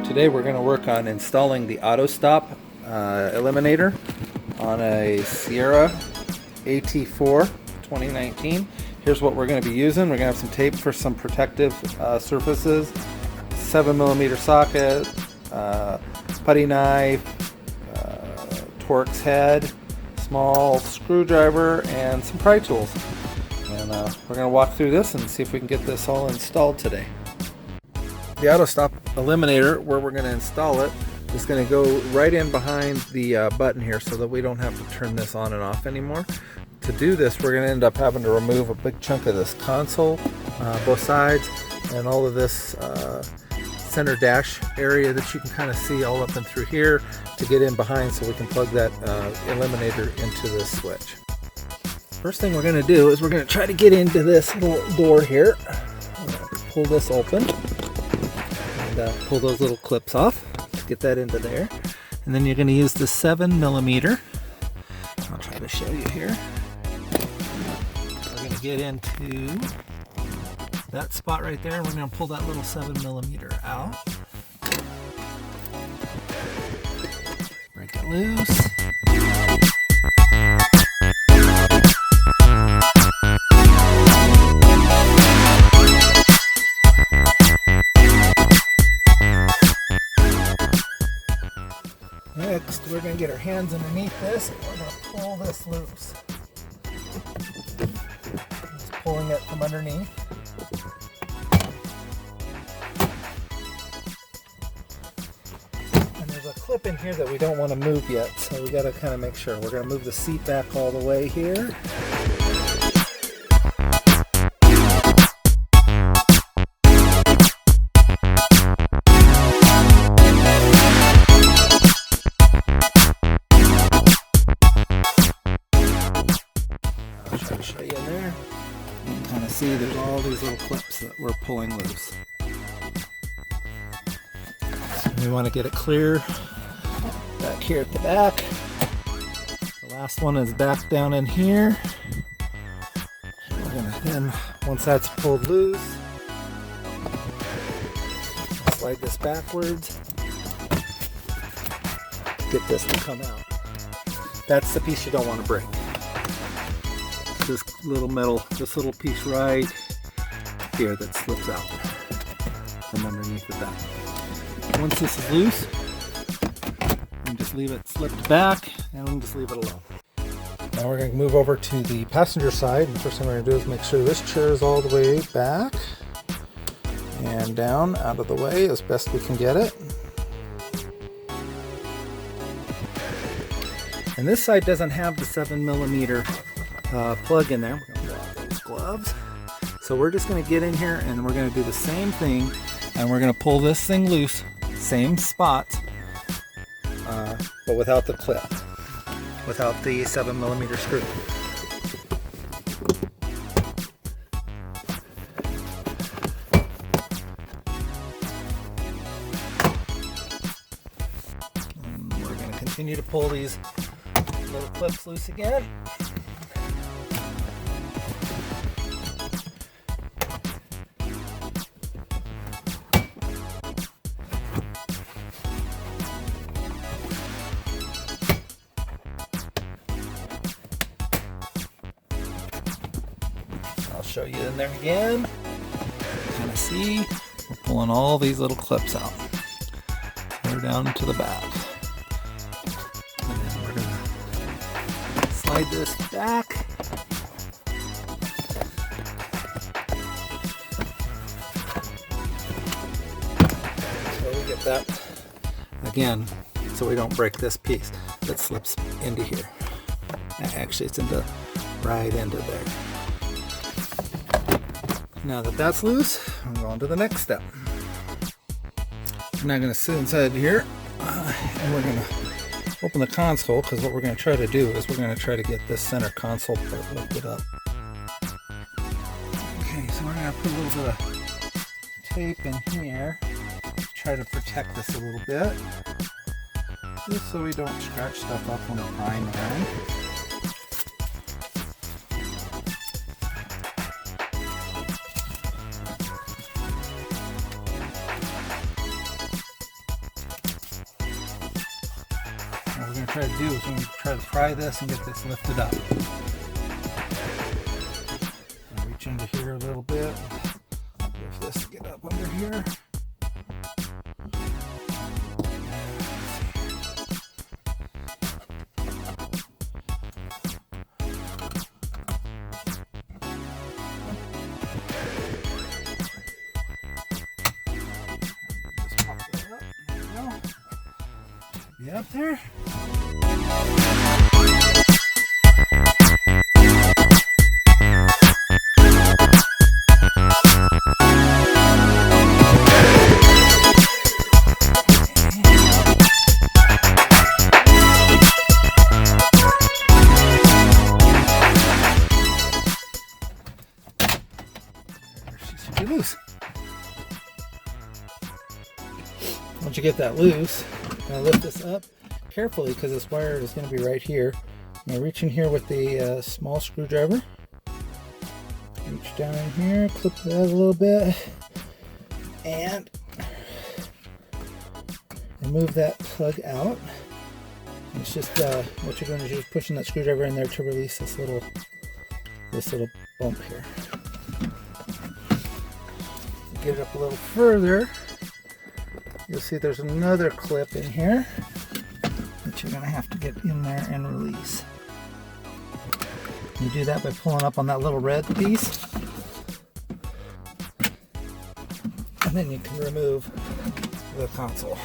Today we're going to work on installing the Autostop Eliminator on a Sierra AT4 2019. Here's what we're going to be using. We're going to have some tape for some protective surfaces, 7mm socket, putty knife, Torx head, small screwdriver, and some pry tools. And we're going to walk through this and see if we can get this all installed today. The Autostop Eliminator, where we're going to install it, is going to go right in behind the button here so that we don't have to turn this on and off anymore. To do this, we're going to end up having to remove a big chunk of this console, both sides, and all of this center dash area that you can kind of see all up and through here to get in behind so we can plug that eliminator into this switch. First thing we're going to do is we're going to try to get into this little door here. Pull this open. Pull those little clips off to get that into there, and then you're going to use the 7mm. I'll try to show you here. We're going to get into that spot right there, and we're going to pull that little 7mm out. Break it loose. Next, we're going to get our hands underneath this and we're going to pull this loose. Just pulling it from underneath. And there's a clip in here that we don't want to move yet, so we got to kind of make sure. We're going to move the seat back all the way here. Show you in there. You can kind of see there's all these little clips that we're pulling loose. We want to get it clear back here at the back. The last one is back down in here. We're gonna then, once that's pulled loose, slide this backwards. Get this to come out. That's the piece you don't want to break. This little piece right here that slips out from underneath the back. Once this is loose, we can just leave it slipped back and we can just leave it alone. Now we're going to move over to the passenger side. And the first thing we're going to do is make sure this chair is all the way back and down out of the way as best we can get it. And this side doesn't have the 7mm plug in there. We're going to pull out those gloves. So we're just going to get in here and we're going to do the same thing, and we're going to pull this thing loose, same spot, but without the clip, without the 7mm screw. And we're going to continue to pull these little clips loose again. Show you in there again. Kind of see we're pulling all these little clips out. They're down to the back. And then we're gonna slide this back. So we get that again, so we don't break this piece that slips into here. Actually, it's right into there. Now that that's loose, I'm going to the next step. I'm now going to sit inside here and we're going to open the console, because what we're going to try to do is we're going to try to get this center console part lifted up. Okay, so we're going to put a little bit of tape in here to try to protect this a little bit, just so we don't scratch stuff up when we're prying around. we're going to try to do is we're going to try to pry this and get this lifted up. I'll reach into here a little bit. Lift this to get up under here. Be up there. She should be loose. Once you get that loose, I'm going to lift this up carefully because this wire is going to be right here. I'm going to reach in here with the small screwdriver. Reach down in here, clip that a little bit, and remove that plug out. And it's just what you're doing is you're just pushing that screwdriver in there to release this little bump here. Get it up a little further. You'll see there's another clip in here that you're going to have to get in there and release. You do that by pulling up on that little red piece. And then you can remove the console.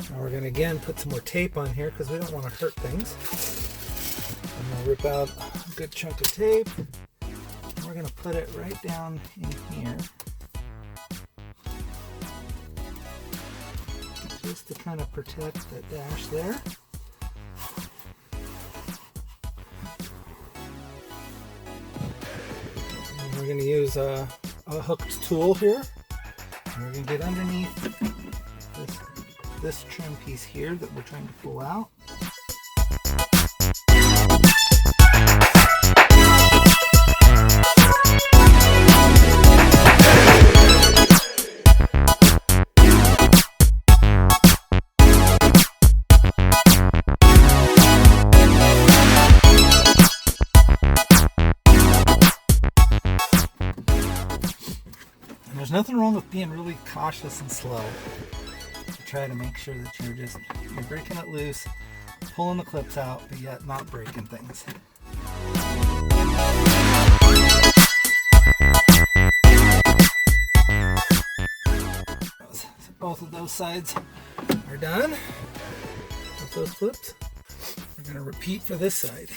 Now we're going to again put some more tape on here because we don't want to hurt things. I'm going to rip out a good chunk of tape. We're going to put it right down in here, just to kind of protect that dash there. And we're going to use a hooked tool here. And we're going to get underneath this trim piece here that we're trying to pull out. There's nothing wrong with being really cautious and slow to try to make sure that you're breaking it loose, pulling the clips out, but yet not breaking things. So both of those sides are done with those clips. We're going to repeat for this side.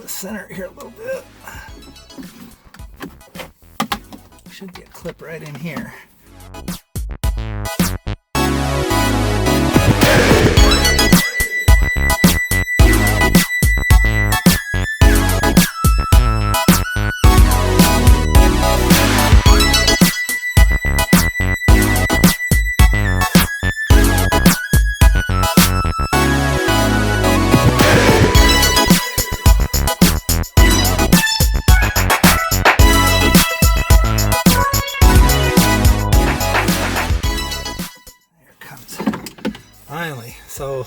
Center here a little bit. Should be a clip right in here. Finally, so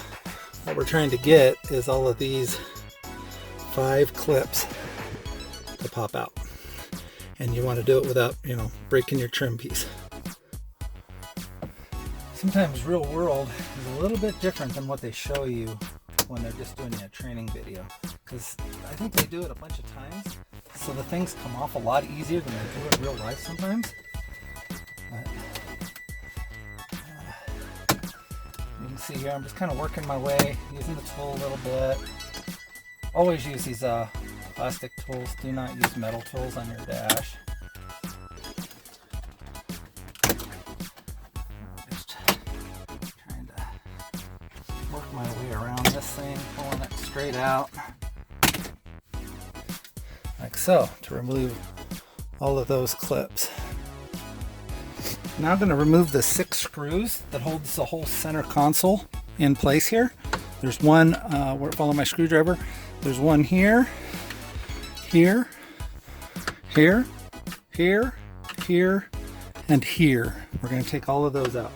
what we're trying to get is all of these 5 clips to pop out, and you want to do it without, breaking your trim piece. Sometimes real world is a little bit different than what they show you when they're just doing a training video, because I think they do it a bunch of times, so the things come off a lot easier than they do in real life sometimes. You can see here I'm just kind of working my way, using the tool a little bit. Always use these plastic tools. Do not use metal tools on your dash. Just trying to work my way around this thing, pulling it straight out. like so, to remove all of those clips. Now I'm going to remove the 6 screws that holds the whole center console in place here. There's one, follow my screwdriver, there's one here, here, here, here, here, and here. We're going to take all of those out.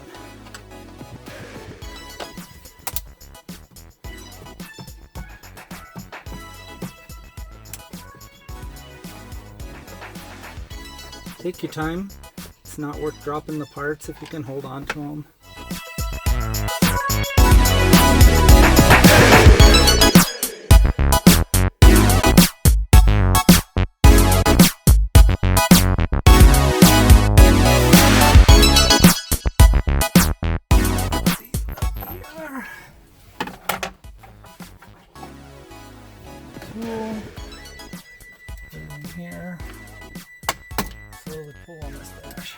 Take your time. It's not worth dropping the parts if you can hold on to them. Tool. Put it in here. Slowly pull on this dash.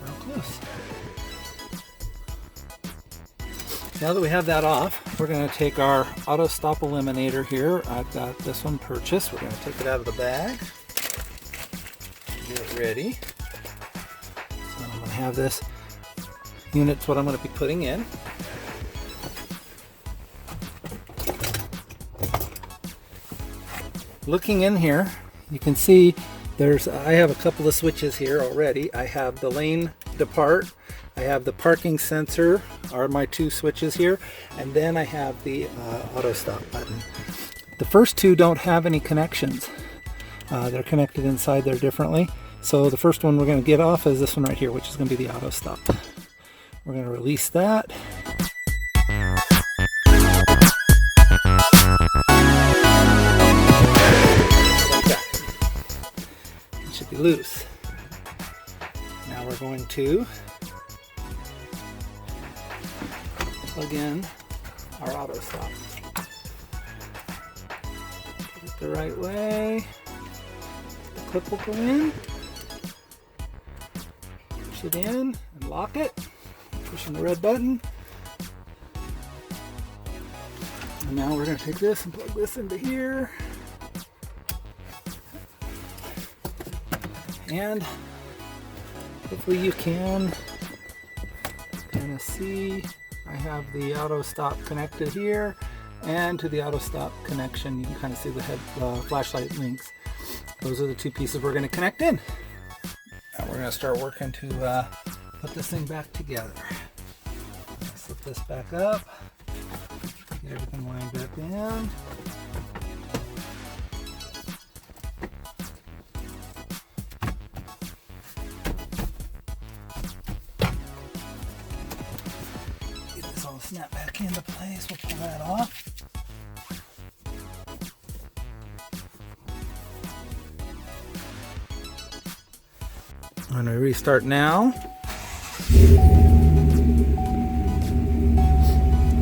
Real close. Now that we have that off, we're going to take our Autostop Eliminator here. I've got this one purchased. We're going to take it out of the bag. Get it ready. So I'm going to have this unit's what I'm going to be putting in. Looking in here, you can see I have a couple of switches here already. I have the lane depart, I have the parking sensor, are my 2 switches here, and then I have the auto stop button. The first 2 don't have any connections. They're connected inside there differently. So the first one we're going to get off is this one right here, which is going to be the auto stop. We're going to release that. Like that. It should be loose. Now we're going to plug in our auto stop. Put it the right way. The clip will go in. Push it in and lock it. Pushing the red button. And now we're going to take this and plug this into here. And hopefully you can kind of see I have the auto stop connected here, and to the auto stop connection you can kind of see the flashlight links. Those are the 2 pieces we're going to connect in. Now we're going to start working to put this thing back together. Slip this back up, get everything lined back in. Get this all snapped back into place. We'll pull that off. I'm going to restart now.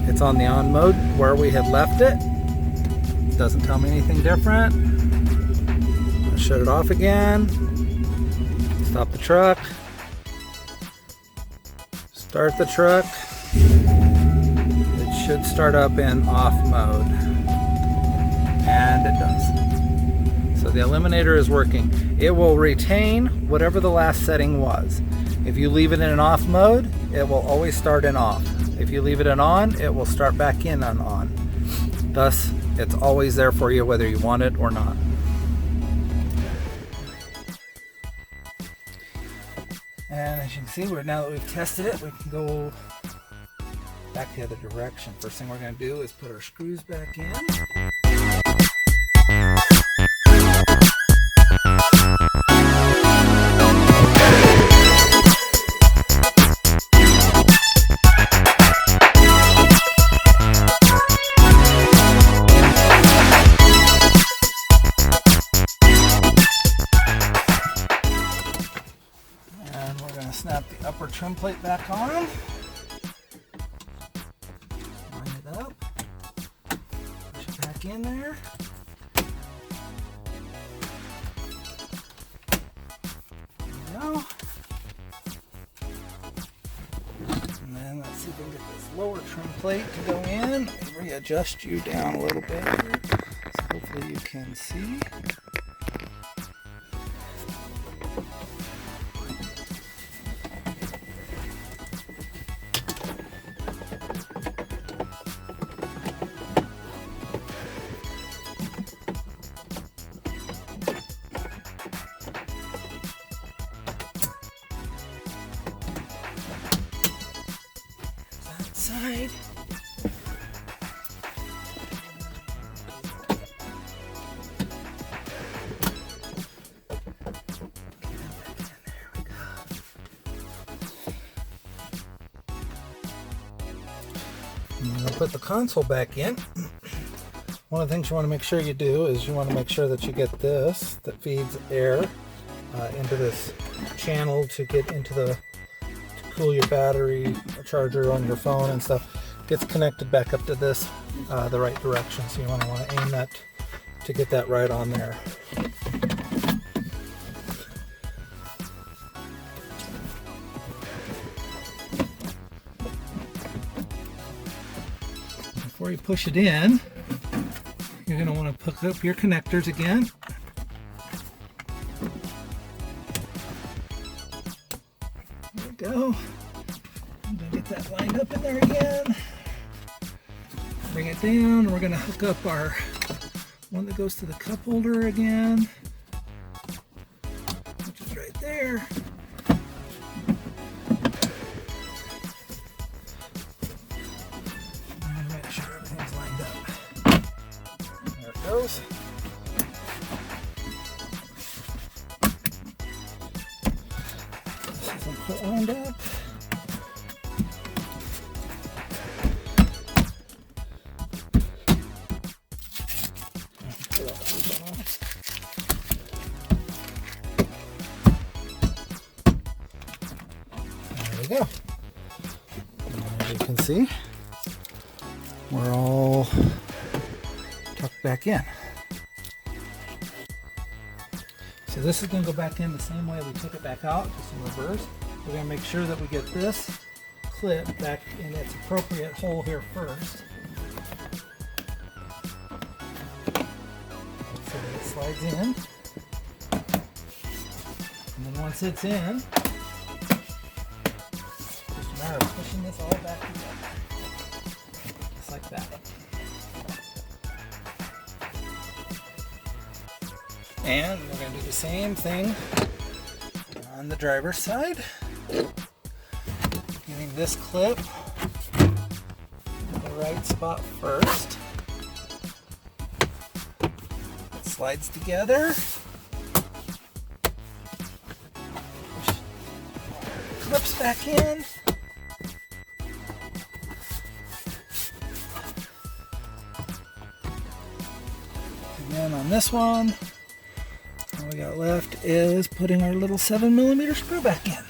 It's on the on mode where we had left it. It doesn't tell me anything different. I'll shut it off again. Stop the truck. Start the truck. It should start up in off mode. And it does. So the Eliminator is working. It will retain whatever the last setting was. If you leave it in an off mode, it will always start in off. If you leave it in on, it will start back in on. Thus, it's always there for you whether you want it or not. And as you can see, now that we've tested it, we can go back the other direction. First thing we're going to do is put our screws back in. Snap the upper trim plate back on. Line it up. Push it back in there. There we go. lower trim plate to go in. Let me readjust you down a little bit here, so hopefully you can see. Side. I'm going to put the console back in. One of the things you want to make sure you do is you want to make sure that you get this that feeds air into this channel to get into the cool your battery charger on your phone and stuff. Gets connected back up to this the right direction, so you want to aim that to get that right on there. Before you push it in, you're going to want to hook up your connectors again. Go. I'm going to get that lined up in there again. Bring it down. We're going to hook up our one that goes to the cup holder again, which is right there. And make sure everything's lined up. There it goes. Put lined up. There we go. And as you can see, we're all tucked back in. So this is going to go back in the same way we took it back out, just in reverse. We're going to make sure that we get this clip back in its appropriate hole here first. So that it slides in. And then once it's in, it's just a matter of pushing this all back together. Just like that. And we're going to do the same thing on the driver's side. Getting this clip in the right spot first. It slides together. Clips back in. And then on this one, all we got left is putting our little 7mm screw back in.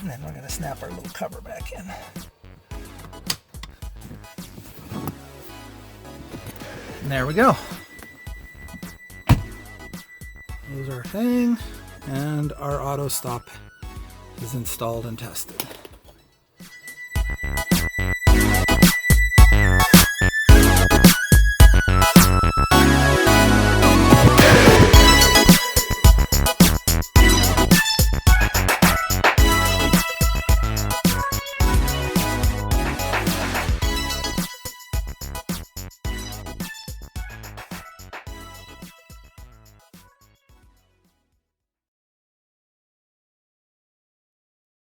And then we're going to snap our little cover back in. And there we go. There's our thing, and our auto stop is installed and tested.